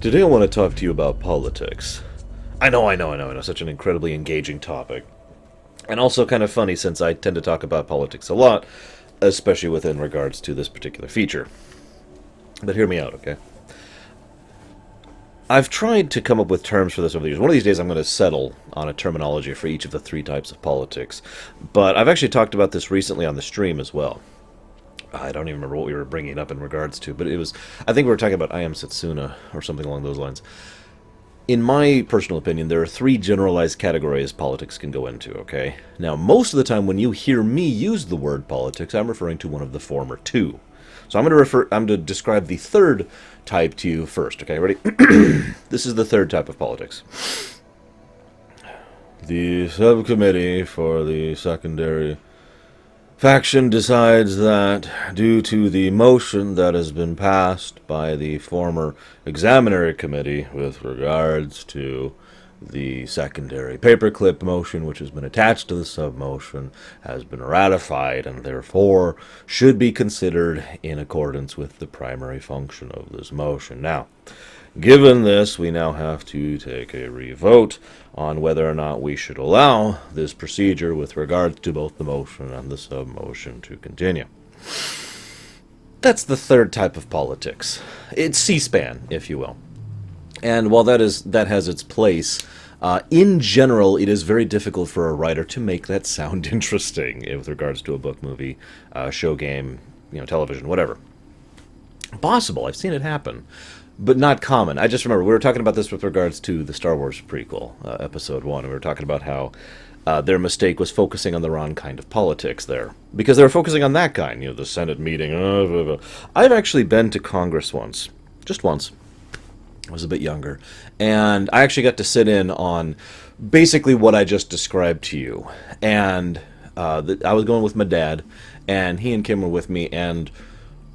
Today I want to talk to you about politics. I know. Such an incredibly engaging topic. And also kind of funny since I tend to talk about politics a lot, especially within regards to this particular feature. But hear me out, okay? I've tried to come up with terms for this over the years. One of these days I'm going to settle on a terminology for each of the three types of politics. But I've actually talked about this recently on the stream as well. I don't even remember what we were bringing up in regards to, but it was, I think we were talking about I Am Setsuna, or something along those lines. In my personal opinion, there are three generalized categories politics can go into, okay? Now, most of the time when you hear me use the word politics, I'm referring to one of the former two. So I'm going to describe the third type to you first, okay? Ready? This is the third type of politics. The subcommittee for the secondary faction decides that, due to the motion that has been passed by the former examinatory committee with regards to the secondary paperclip motion, which has been attached to the sub-motion, has been ratified and therefore should be considered in accordance with the primary function of this motion. Now, given this, we now have to take a revote on whether or not we should allow this procedure with regards to both the motion and the sub-motion to continue. That's the third type of politics. It's C-SPAN, if you will. And while that has its place, in general, it is very difficult for a writer to make that sound interesting with regards to a book, movie, show, game, television, whatever. Possible. I've seen it happen. But not common. I just remember, we were talking about this with regards to the Star Wars prequel, Episode 1, and we were talking about how their mistake was focusing on the wrong kind of politics there. Because they were focusing on that kind, the Senate meeting. I've actually been to Congress once. Just once. I was a bit younger. And I actually got to sit in on basically what I just described to you. And I was going with my dad, and he and Kim were with me, and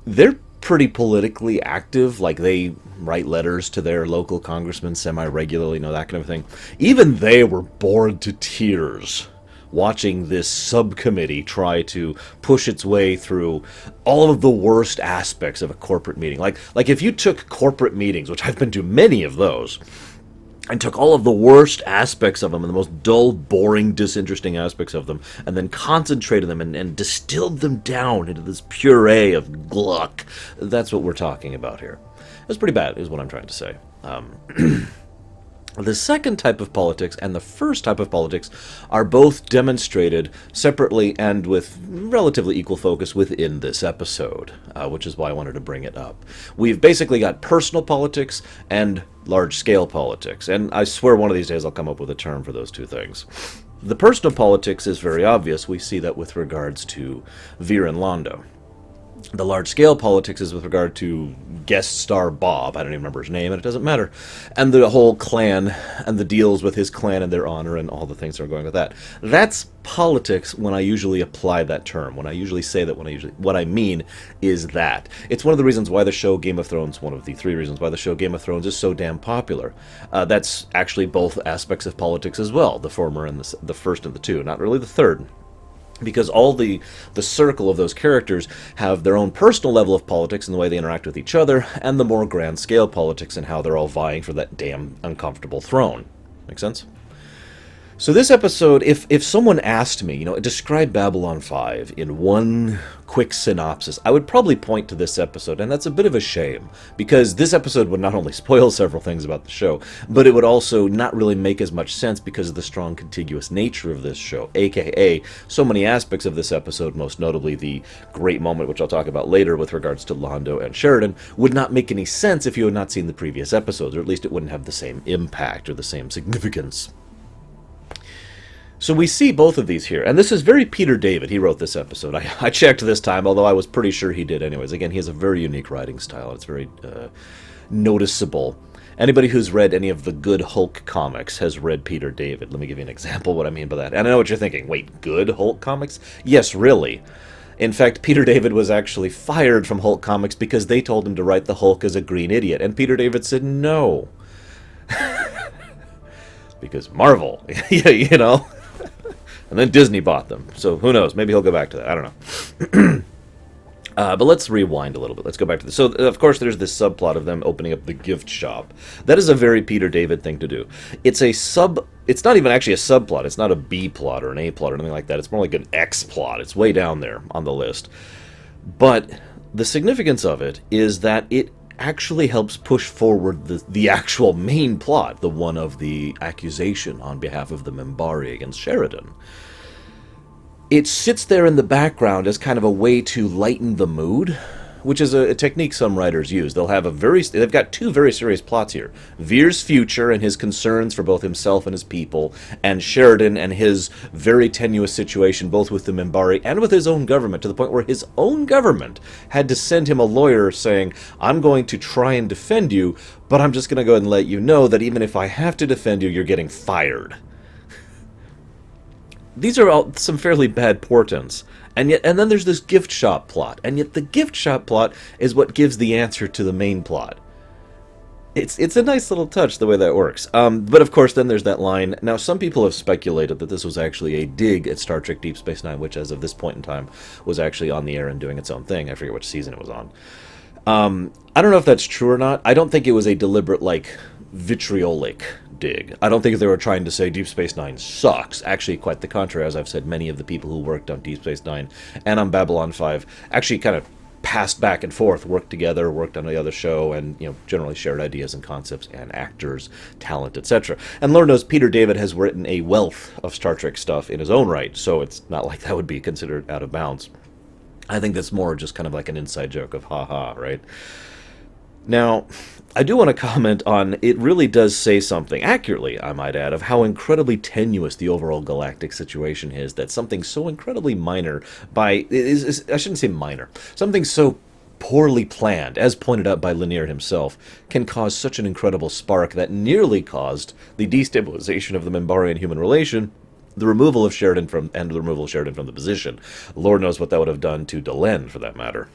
they're pretty politically active. Like, they write letters to their local congressmen semi-regularly, that kind of thing. Even they were bored to tears watching this subcommittee try to push its way through all of the worst aspects of a corporate meeting. Like if you took corporate meetings, which I've been to many of those, and took all of the worst aspects of them and the most dull, boring, disinteresting aspects of them, and then concentrated them and distilled them down into this puree of gluck. That's what we're talking about here. It was pretty bad, is what I'm trying to say. The second type of politics and the first type of politics are both demonstrated separately and with relatively equal focus within this episode, which is why I wanted to bring it up. We've basically got personal politics and large-scale politics, and I swear one of these days I'll come up with a term for those two things. The personal politics is very obvious. We see that with regards to Veer and Londo. The large-scale politics is with regard to guest star Bob. I don't even remember his name, and it doesn't matter. And the whole clan, and the deals with his clan and their honor, and all the things that are going with that. That's politics when I usually apply that term. When I usually say that, what I mean is that. It's one of the reasons why the show Game of Thrones, one of the three reasons why the show Game of Thrones is so damn popular. That's actually both aspects of politics as well. The former and the first of the two, not really the third. Because all the circle of those characters have their own personal level of politics and the way they interact with each other, and the more grand scale politics and how they're all vying for that damn uncomfortable throne. Make sense? So this episode, if someone asked me, describe Babylon 5 in one quick synopsis, I would probably point to this episode, and that's a bit of a shame, because this episode would not only spoil several things about the show, but it would also not really make as much sense because of the strong contiguous nature of this show, aka so many aspects of this episode, most notably the great moment, which I'll talk about later with regards to Londo and Sheridan, would not make any sense if you had not seen the previous episodes, or at least it wouldn't have the same impact or the same significance. So we see both of these here, and this is very Peter David. He wrote this episode. I checked this time, although I was pretty sure he did anyways. Again, he has a very unique writing style. It's very noticeable. Anybody who's read any of the good Hulk comics has read Peter David. Let me give you an example of what I mean by that. And I know what you're thinking. Wait, good Hulk comics? Yes, really. In fact, Peter David was actually fired from Hulk comics because they told him to write the Hulk as a green idiot. And Peter David said no. Because Marvel, And then Disney bought them. So who knows? Maybe he'll go back to that. I don't know. But let's rewind a little bit. Let's go back to this. So, of course, there's this subplot of them opening up the gift shop. That is a very Peter David thing to do. It's a sub... It's not even actually a subplot. It's not a B plot or an A plot or anything like that. It's more like an X plot. It's way down there on the list. But the significance of it is that it actually helps push forward the actual main plot, the one of the accusation on behalf of the Minbari against Sheridan. It sits there in the background as kind of a way to lighten the mood, which is a technique some writers use. They've got two very serious plots here. Veer's future and his concerns for both himself and his people, and Sheridan and his very tenuous situation both with the Minbari and with his own government, to the point where his own government had to send him a lawyer saying, I'm going to try and defend you, but I'm just going to go ahead and let you know that even if I have to defend you, you're getting fired. These are all some fairly bad portents. And then there's this gift shop plot. And yet the gift shop plot is what gives the answer to the main plot. It's a nice little touch, the way that works. But of course, then there's that line. Now, some people have speculated that this was actually a dig at Star Trek Deep Space Nine, which, as of this point in time, was actually on the air and doing its own thing. I forget which season it was on. I don't know if that's true or not. I don't think it was a deliberate, vitriolic dig. I don't think they were trying to say Deep Space Nine sucks. Actually, quite the contrary. As I've said, many of the people who worked on Deep Space Nine and on Babylon 5 actually kind of passed back and forth, worked together, worked on the other show, and generally shared ideas and concepts and actors, talent, etc. And Lord knows Peter David has written a wealth of Star Trek stuff in his own right, so it's not like that would be considered out of bounds. I think that's more just kind of like an inside joke of ha-ha, right? Now, I do want to comment on, it really does say something, accurately, I might add, of how incredibly tenuous the overall galactic situation is, that something so incredibly minor I shouldn't say minor, something so poorly planned, as pointed out by Lanier himself, can cause such an incredible spark that nearly caused the destabilization of the Minbari-human relation, the removal of Sheridan from the position. Lord knows what that would have done to Delenn, for that matter.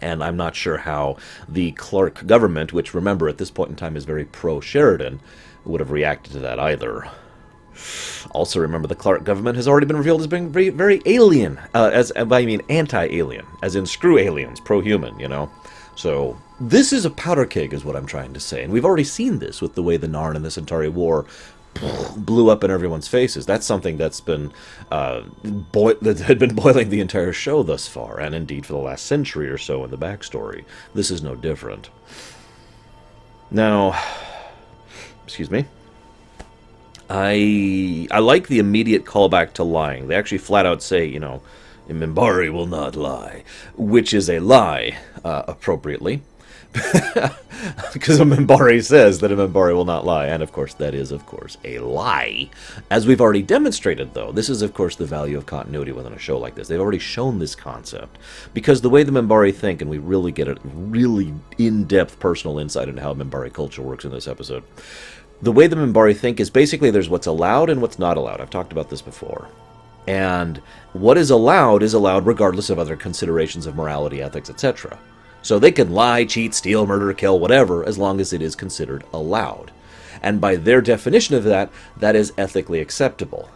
And I'm not sure how the Clark government, which, remember, at this point in time is very pro-Sheridan, would have reacted to that either. Also, remember, the Clark government has already been revealed as being very, very alien. I mean anti-alien, as in screw aliens, pro-human, So, this is a powder keg, is what I'm trying to say. And we've already seen this with the way the Narn and the Centauri War blew up in everyone's faces. That's something that's been that had been boiling the entire show thus far, and indeed for the last century or so in the backstory. This is no different. Now, excuse me. I like the immediate callback to lying. They actually flat out say, Minbari will not lie, which is a lie, appropriately. Because a Minbari says that a Minbari will not lie, and of course that is, a lie. As we've already demonstrated, though, this is, of course, the value of continuity within a show like this. They've already shown this concept. Because the way the Minbari think, and we really get a really in-depth personal insight into how Minbari culture works in this episode, the way the Minbari think is basically there's what's allowed and what's not allowed. I've talked about this before. And what is allowed regardless of other considerations of morality, ethics, etc. So they can lie, cheat, steal, murder, kill, whatever, as long as it is considered allowed. And by their definition of that, that is ethically acceptable.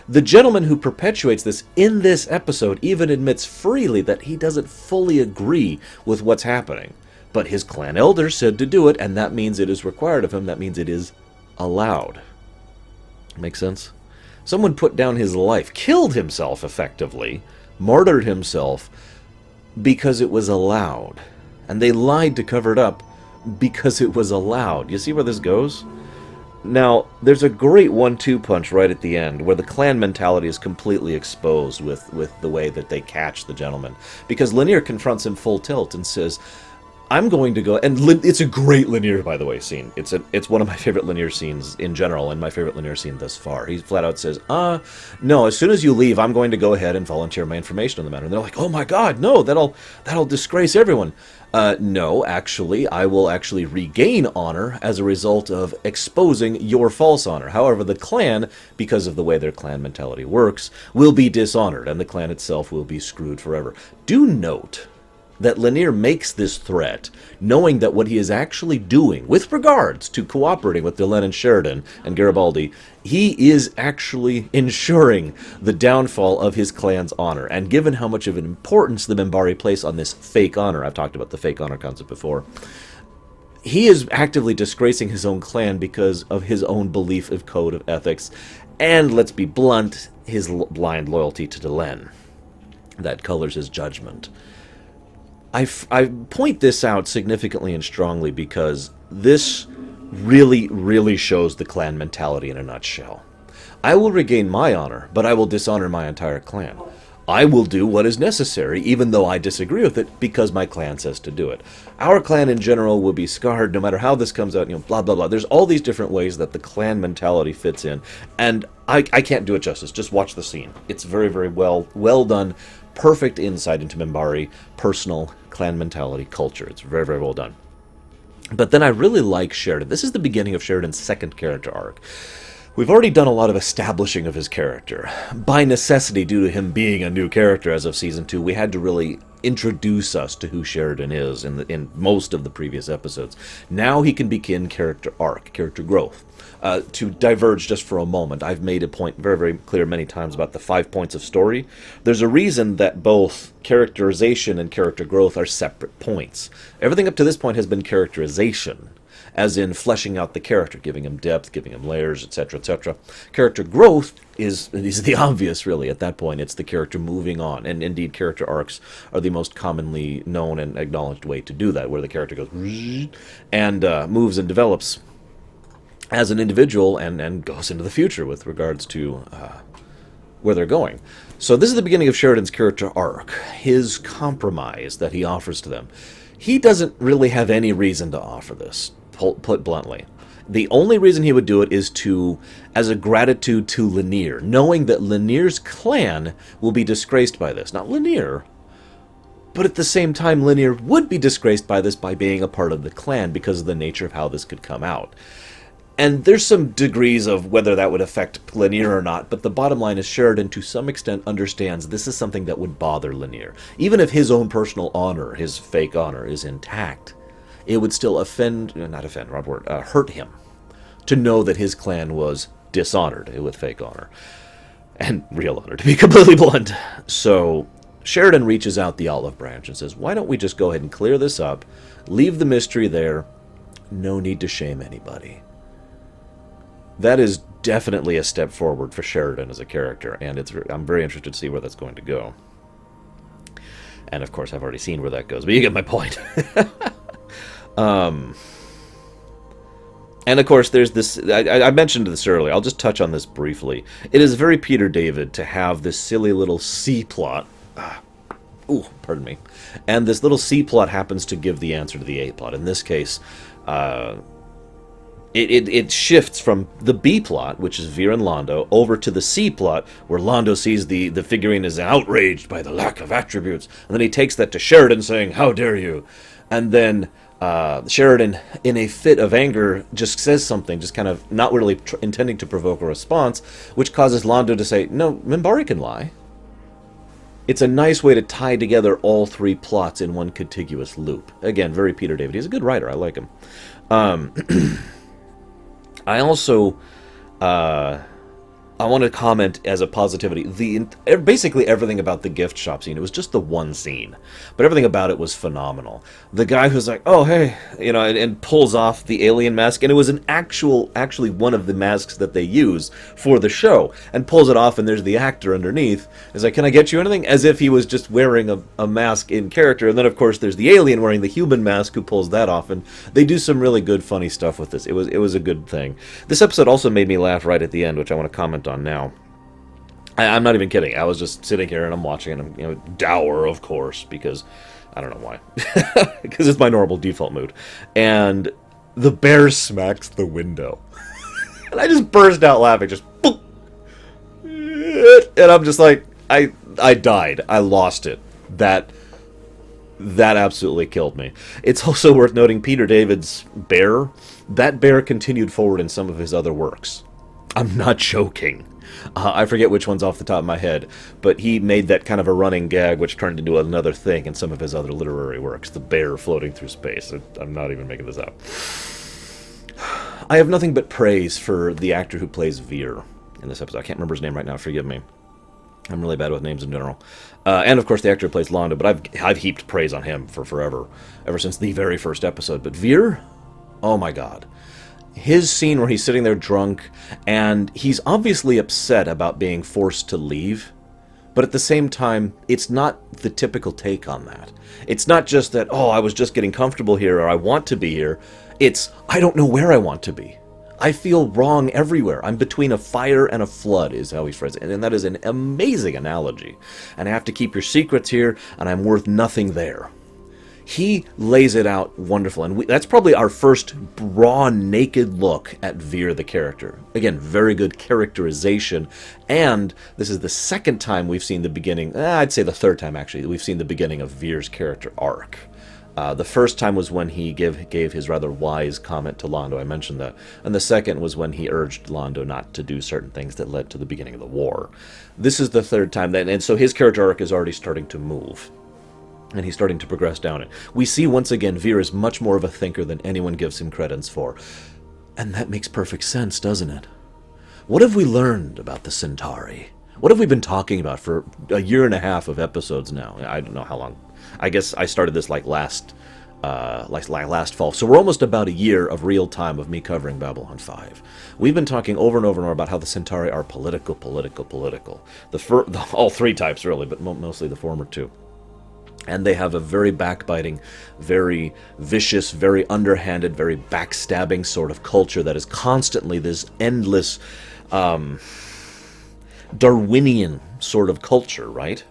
The gentleman who perpetuates this in this episode even admits freely that he doesn't fully agree with what's happening. But his clan elder said to do it, and that means it is required of him. That means it is allowed. Make sense? Someone put down his life, killed himself effectively, martyred himself, because it was allowed. And they lied to cover it up because it was allowed. You see where this goes? Now, there's a great 1-2 punch right at the end where the clan mentality is completely exposed with the way that they catch the gentleman. Because Lanier confronts him full tilt and says, I'm going to go... And it's a great Lanier, by the way, scene. It's one of my favorite Lanier scenes in general, and my favorite Lanier scene thus far. He flat out says, no, as soon as you leave, I'm going to go ahead and volunteer my information on the matter. And they're like, oh my god, no, that'll disgrace everyone. No, actually, I will actually regain honor as a result of exposing your false honor. However, the clan, because of the way their clan mentality works, will be dishonored, and the clan itself will be screwed forever. Do note that Lanier makes this threat, knowing that what he is actually doing, with regards to cooperating with Delenn and Sheridan and Garibaldi, he is actually ensuring the downfall of his clan's honor. And given how much of an importance the Minbari place on this fake honor, I've talked about the fake honor concept before, he is actively disgracing his own clan because of his own belief of code of ethics, and, let's be blunt, his blind loyalty to Delenn. That colors his judgment. I point this out significantly and strongly because this really, really shows the clan mentality in a nutshell. I will regain my honor, but I will dishonor my entire clan. I will do what is necessary, even though I disagree with it, because my clan says to do it. Our clan in general will be scarred no matter how this comes out, blah, blah, blah. There's all these different ways that the clan mentality fits in, and I can't do it justice. Just watch the scene. It's very, very well done. Perfect insight into Minbari personal clan mentality culture. It's very, very well done. But then I really like Sheridan. This is the beginning of Sheridan's second character arc. We've already done a lot of establishing of his character. By necessity, due to him being a new character as of Season 2, we had to really introduce us to who Sheridan is in most of the previous episodes. Now he can begin character arc, character growth. To diverge just for a moment, I've made a point very, very clear many times about the 5 points of story. There's a reason that both characterization and character growth are separate points. Everything up to this point has been characterization, as in fleshing out the character, giving him depth, giving him layers, etc., etc. Character growth is the obvious, really, at that point. It's the character moving on, and indeed character arcs are the most commonly known and acknowledged way to do that, where the character goes and moves and develops as an individual and goes into the future with regards to where they're going. So this is the beginning of Sheridan's character arc, his compromise that he offers to them. He doesn't really have any reason to offer this, put bluntly. The only reason he would do it is as a gratitude to Lanier, knowing that Lanier's clan will be disgraced by this. Not Lanier, but at the same time, Lanier would be disgraced by this by being a part of the clan because of the nature of how this could come out. And there's some degrees of whether that would affect Lanier or not, but the bottom line is Sheridan, to some extent, understands this is something that would bother Lanier. Even if his own personal honor, his fake honor, is intact, it would still hurt him to know that his clan was dishonored with fake honor. And real honor, to be completely blunt. So Sheridan reaches out the olive branch and says, why don't we just go ahead and clear this up, leave the mystery there, no need to shame anybody. That is definitely a step forward for Sheridan as a character, and I'm very interested to see where that's going to go. And of course, I've already seen where that goes, but you get my point. And of course, there's this, I mentioned this earlier, I'll just touch on this briefly. It is very Peter David to have this silly little C-plot. Pardon me. And this little C-plot happens to give the answer to the A-plot. In this case, It shifts from the B plot, which is Veer and Londo, over to the C plot, where Londo sees the figurine is outraged by the lack of attributes, and then he takes that to Sheridan, saying, "How dare you?" And then Sheridan, in a fit of anger, just says something, just kind of not really intending to provoke a response, which causes Londo to say, "No, Minbari can lie." It's a nice way to tie together all three plots in one contiguous loop. Again, very Peter David. He's a good writer. I like him. I also, I want to comment as a positivity, basically everything about the gift shop scene, it was just the one scene, but everything about it was phenomenal. The guy who's like, oh, hey, and pulls off the alien mask, and it was actually one of the masks that they use for the show, and pulls it off, and there's the actor underneath. He's like, can I get you anything? As if he was just wearing a mask in character, and then, of course, there's the alien wearing the human mask who pulls that off, and they do some really good, funny stuff with this. It was a good thing. This episode also made me laugh right at the end, which I want to comment on now. I'm not even kidding. I was just sitting here and I'm watching, and I'm dour, of course, because I don't know why. Because it's my normal default mood. And the bear smacks the window. And I just burst out laughing, just boop. And I'm just like, I died. I lost it. That absolutely killed me. It's also worth noting Peter David's bear. That bear continued forward in some of his other works. I'm not joking. I forget which one's off the top of my head, but he made that kind of a running gag, which turned into another thing in some of his other literary works, the bear floating through space. I'm not even making this up. I have nothing but praise for the actor who plays Veer in this episode. I can't remember his name right now, forgive me. I'm really bad with names in general. And of course the actor who plays Londo, but I've heaped praise on him for forever, ever since the very first episode. But Veer? Oh my god. His scene where he's sitting there drunk, and he's obviously upset about being forced to leave, but at the same time, it's not the typical take on that. It's not just that, oh, I was just getting comfortable here, or I want to be here. It's, I don't know where I want to be. I feel wrong everywhere. I'm between a fire and a flood, is how he phrased it. And that is an amazing analogy. And I have to keep your secrets here, and I'm worth nothing there. He lays it out wonderful, and that's probably our first raw, naked look at Veer the character. Again, very good characterization, and this is the second time we've seen the beginning, I'd say the third time actually, we've seen the beginning of Veer's character arc. The first time was when he gave his rather wise comment to Londo, I mentioned that, and the second was when he urged Londo not to do certain things that led to the beginning of the war. This is the third time, and so his character arc is already starting to move. And he's starting to progress down it. We see once again Veer is much more of a thinker than anyone gives him credence for. And that makes perfect sense, doesn't it? What have we learned about the Centauri? What have we been talking about for a year and a half of episodes now? I don't know how long. I guess I started this like last fall. So we're almost about a year of real time of me covering Babylon 5. We've been talking over and over and over about how the Centauri are political. All three types really, but mostly the former two. And they have a very backbiting, very vicious, very underhanded, very backstabbing sort of culture that is constantly this endless Darwinian sort of culture, right?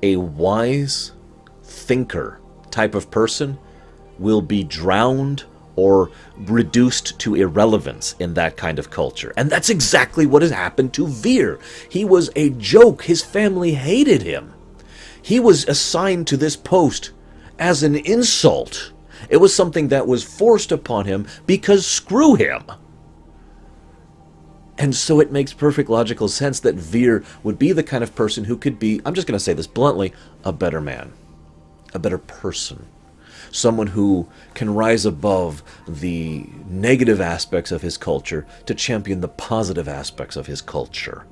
A wise thinker type of person will be drowned or reduced to irrelevance in that kind of culture. And that's exactly what has happened to Veer. He was a joke. His family hated him. He was assigned to this post as an insult. It was something that was forced upon him because screw him. And so it makes perfect logical sense that Veer would be the kind of person who could be, I'm just going to say this bluntly, a better man, a better person. Someone who can rise above the negative aspects of his culture to champion the positive aspects of his culture.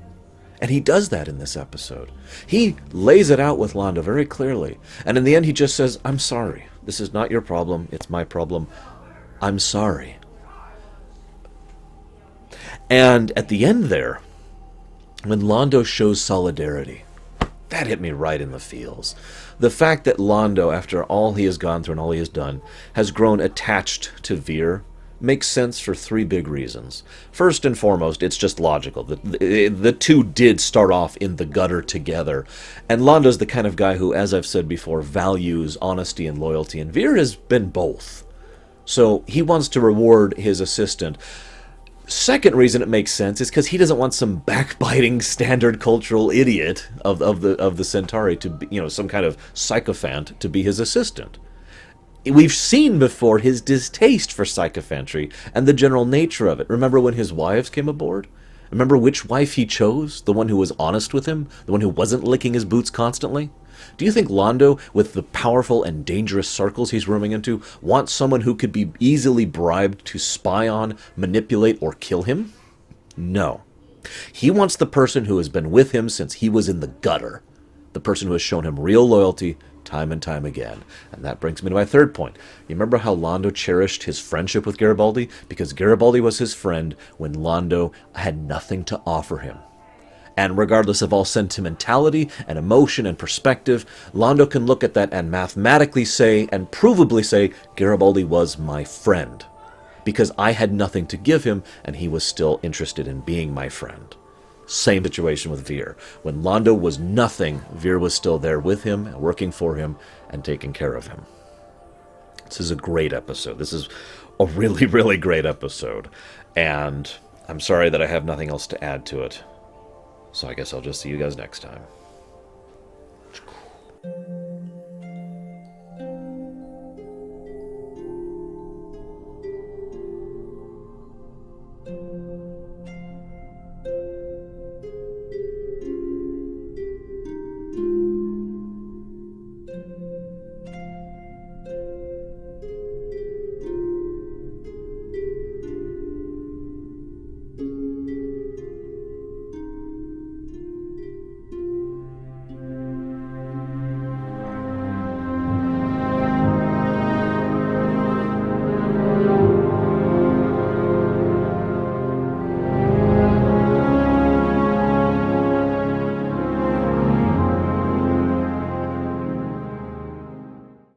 And he does that in this episode. He lays it out with Londo very clearly. And in the end, he just says, I'm sorry. This is not your problem. It's my problem. I'm sorry. And at the end there, when Londo shows solidarity, that hit me right in the feels. The fact that Londo, after all he has gone through and all he has done, has grown attached to Veer makes sense for three big reasons. First and foremost, it's just logical. The two did start off in the gutter together, and Londo's the kind of guy who, as I've said before, values honesty and loyalty, and Veer has been both. So he wants to reward his assistant. Second reason it makes sense is because he doesn't want some backbiting standard cultural idiot of the Centauri to be, some kind of sycophant to be his assistant. We've seen before his distaste for sycophantry and the general nature of it. Remember when his wives came aboard? Remember which wife he chose? The one who was honest with him? The one who wasn't licking his boots constantly? Do you think Londo, with the powerful and dangerous circles he's roaming into, wants someone who could be easily bribed to spy on, manipulate, or kill him? No. He wants the person who has been with him since he was in the gutter. The person who has shown him real loyalty time and time again. And that brings me to my third point. You remember how Londo cherished his friendship with Garibaldi? Because Garibaldi was his friend when Londo had nothing to offer him. And regardless of all sentimentality and emotion and perspective, Londo can look at that and mathematically say and provably say, Garibaldi was my friend. Because I had nothing to give him and he was still interested in being my friend. Same situation with Veer. When Londo was nothing, Veer was still there with him, working for him, and taking care of him. This is a great episode. This is a really, really great episode. And I'm sorry that I have nothing else to add to it. So I guess I'll just see you guys next time.